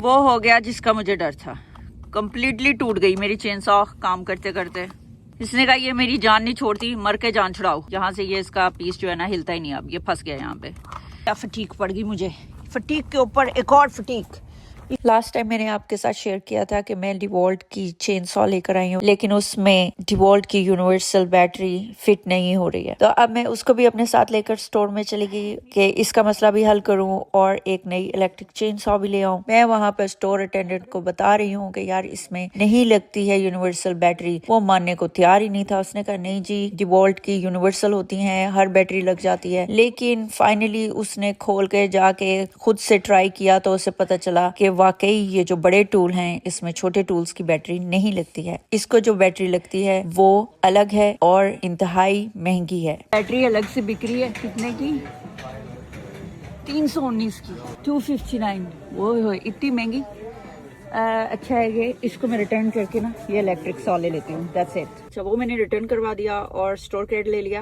وہ ہو گیا جس کا مجھے ڈر تھا. کمپلیٹلی ٹوٹ گئی میری چین سا کام کرتے کرتے. اس نے کہا یہ میری جان نہیں چھوڑتی, مر کے جان چھڑاؤ. یہاں سے یہ اس کا پیس جو ہے نا ہلتا ہی نہیں, اب یہ پھنس گیا یہاں پہ. کیا فٹیک پڑ گئی مجھے, فٹیک کے اوپر ایک اور فٹیک. لاسٹ ٹائم میں نے آپ کے ساتھ شیئر کیا تھا کہ میں ڈیوالٹ کی چین سا لے کر آئی ہوں, لیکن اس میں ڈیوالٹ کی یونیورسل بیٹری فٹ نہیں ہو رہی ہے. تو اب میں اس کو بھی اپنے ساتھ لے کر سٹور میں چلی گئی کہ اس کا مسئلہ بھی حل کروں اور ایک نئی الیکٹرک چین سا بھی لے آؤں. میں وہاں پہ سٹور اٹینڈنٹ کو بتا رہی ہوں کہ یار اس میں نہیں لگتی ہے یونیورسل بیٹری. وہ ماننے کو تیار ہی نہیں تھا. اس نے کہا نہیں جی ڈیوالٹ کی یونیورسل ہوتی ہیں, ہر بیٹری لگ جاتی ہے. لیکن فائنلی اس نے کھول کے جا کے خود سے ٹرائی کیا تو اسے پتا چلا کہ واقعی یہ جو بڑے ٹول ہیں اس میں چھوٹے ٹولز کی بیٹری نہیں لگتی ہے. اس کو جو بیٹری لگتی ہے وہ الگ ہے اور انتہائی مہنگی ہے. بیٹری الگ سے بک رہی ہے کتنے کی, 319 کی, 259. وہ اتنی مہنگی. اچھا ہے کہ اس کو میں ریٹرن کر کے نا یہ الیکٹرک سا لے لیتی ہوں. That's it. اچھا وہ میں نے ریٹرن کروا دیا اور اسٹور کریڈٹ لے لیا.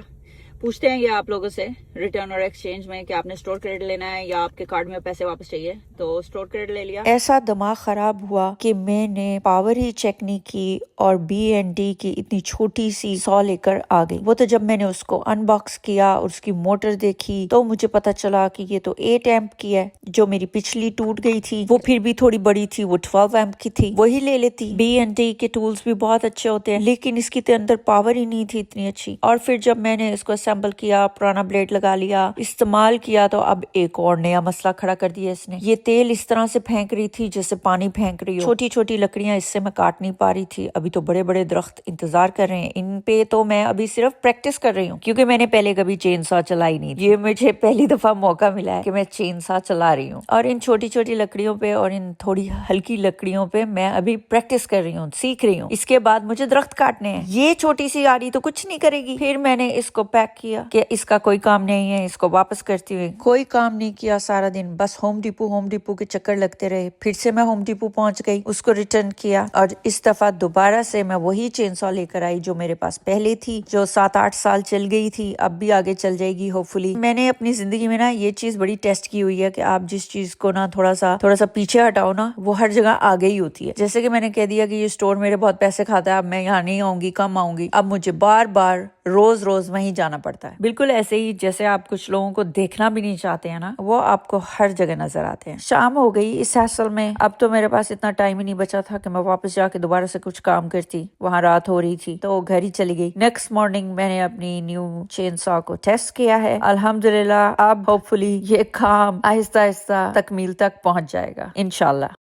پوچھتے ہیں یہ آپ لوگوں سے ریٹرن اور ایکسچینج میں کہ آپ نے اسٹور کریڈٹ لینا ہے یا آپ کے کارڈ میں پیسے واپس چاہیے, تو اسٹور کریڈٹ لے لیا. ایسا دماغ خراب ہوا کہ میں نے پاور ہی چیک نہیں کی اور بی اینڈ ڈی کی اتنی چھوٹی سی سا لے کر آ گئی. وہ تو جب میں نے اس کو ان باکس کیا اور اس کی موٹر دیکھی تو مجھے پتا چلا کہ یہ تو 8 ایمپ کی ہے. جو میری پچھلی ٹوٹ گئی تھی وہ پھر بھی تھوڑی بڑی تھی, وہ 12 ایمپ کی تھی, وہی لے لیتی. بی اینڈ ڈی کے ٹولز بھی بہت اچھے ہوتے ہیں لیکن اس کی اندر پاور ہی نہیں تھی اتنی اچھی. اور پھر جب میں نے اس کو اسمبل کیا, پرانا بلیڈ لگا لیا, استعمال کیا تو اب ایک اور نیا مسئلہ کھڑا کر دیا اس نے. یہ تیل اس طرح سے پھینک رہی تھی جیسے پانی پھینک رہی ہو. چھوٹی چھوٹی لکڑیاں اس سے میں کاٹ نہیں پا رہی تھی. ابھی تو بڑے بڑے درخت انتظار کر رہے ہیں, ان پہ تو میں ابھی صرف پریکٹس کر رہی ہوں کیونکہ میں نے پہلے کبھی چین سا چلائی نہیں. یہ مجھے پہلی دفعہ موقع ملا ہے کہ میں چین سا چلا رہی ہوں اور ان چھوٹی چھوٹی لکڑیوں پہ اور ان تھوڑی ہلکی لکڑیوں پہ میں ابھی پریکٹس کر رہی ہوں, سیکھ رہی ہوں. اس کے بعد مجھے درخت کاٹنے ہیں. یہ چھوٹی سی آری تو کچھ نہیں کرے گی. پھر میں نے اس کو پیک کیا کہ اس کا کوئی کام نہیں ہے, اس کو واپس کرتی ہوئی. کوئی کام نہیں کیا سارا دن, بس ہوم ڈپو کے چکر لگتے رہے. پھر سے میں ہوم ڈپو پہنچ گئی, اس کو ریٹرن کیا اور اس دفعہ دوبارہ سے میں وہی چین سا لے کر آئی جو میرے پاس پہلے تھی, جو 7-8 سال چل گئی تھی, اب بھی آگے چل جائے گی ہوپ فلی. میں نے اپنی زندگی میں نا یہ چیز بڑی ٹیسٹ کی ہوئی ہے کہ آپ جس چیز کو نا تھوڑا سا پیچھے ہٹاؤ نا وہ ہر جگہ آگے ہی ہوتی ہے. جیسے کہ میں نے کہہ دیا کہ یہ سٹور میرے بہت پیسے کھاتا ہے, اب میں یہاں نہیں آؤں گی, کم آؤں گی. اب مجھے بار بار روز وہیں جانا پڑتا ہے. بالکل ایسے ہی جیسے آپ کچھ لوگوں کو دیکھنا بھی نہیں چاہتے ہیں نا, وہ آپ کو ہر جگہ نظر آتے ہیں. شام ہو گئی اس حاصل میں, اب تو میرے پاس اتنا ٹائم ہی نہیں بچا تھا کہ میں واپس جا کے دوبارہ سے کچھ کام کرتی. وہاں رات ہو رہی تھی تو گھر ہی چلی گئی. نیکسٹ مارننگ میں نے اپنی نیو چین سا کو ٹیسٹ کیا ہے. الحمدللہ اب ہوپ فلی یہ کام آہستہ آہستہ تکمیل تک پہنچ جائے گا انشاءاللہ.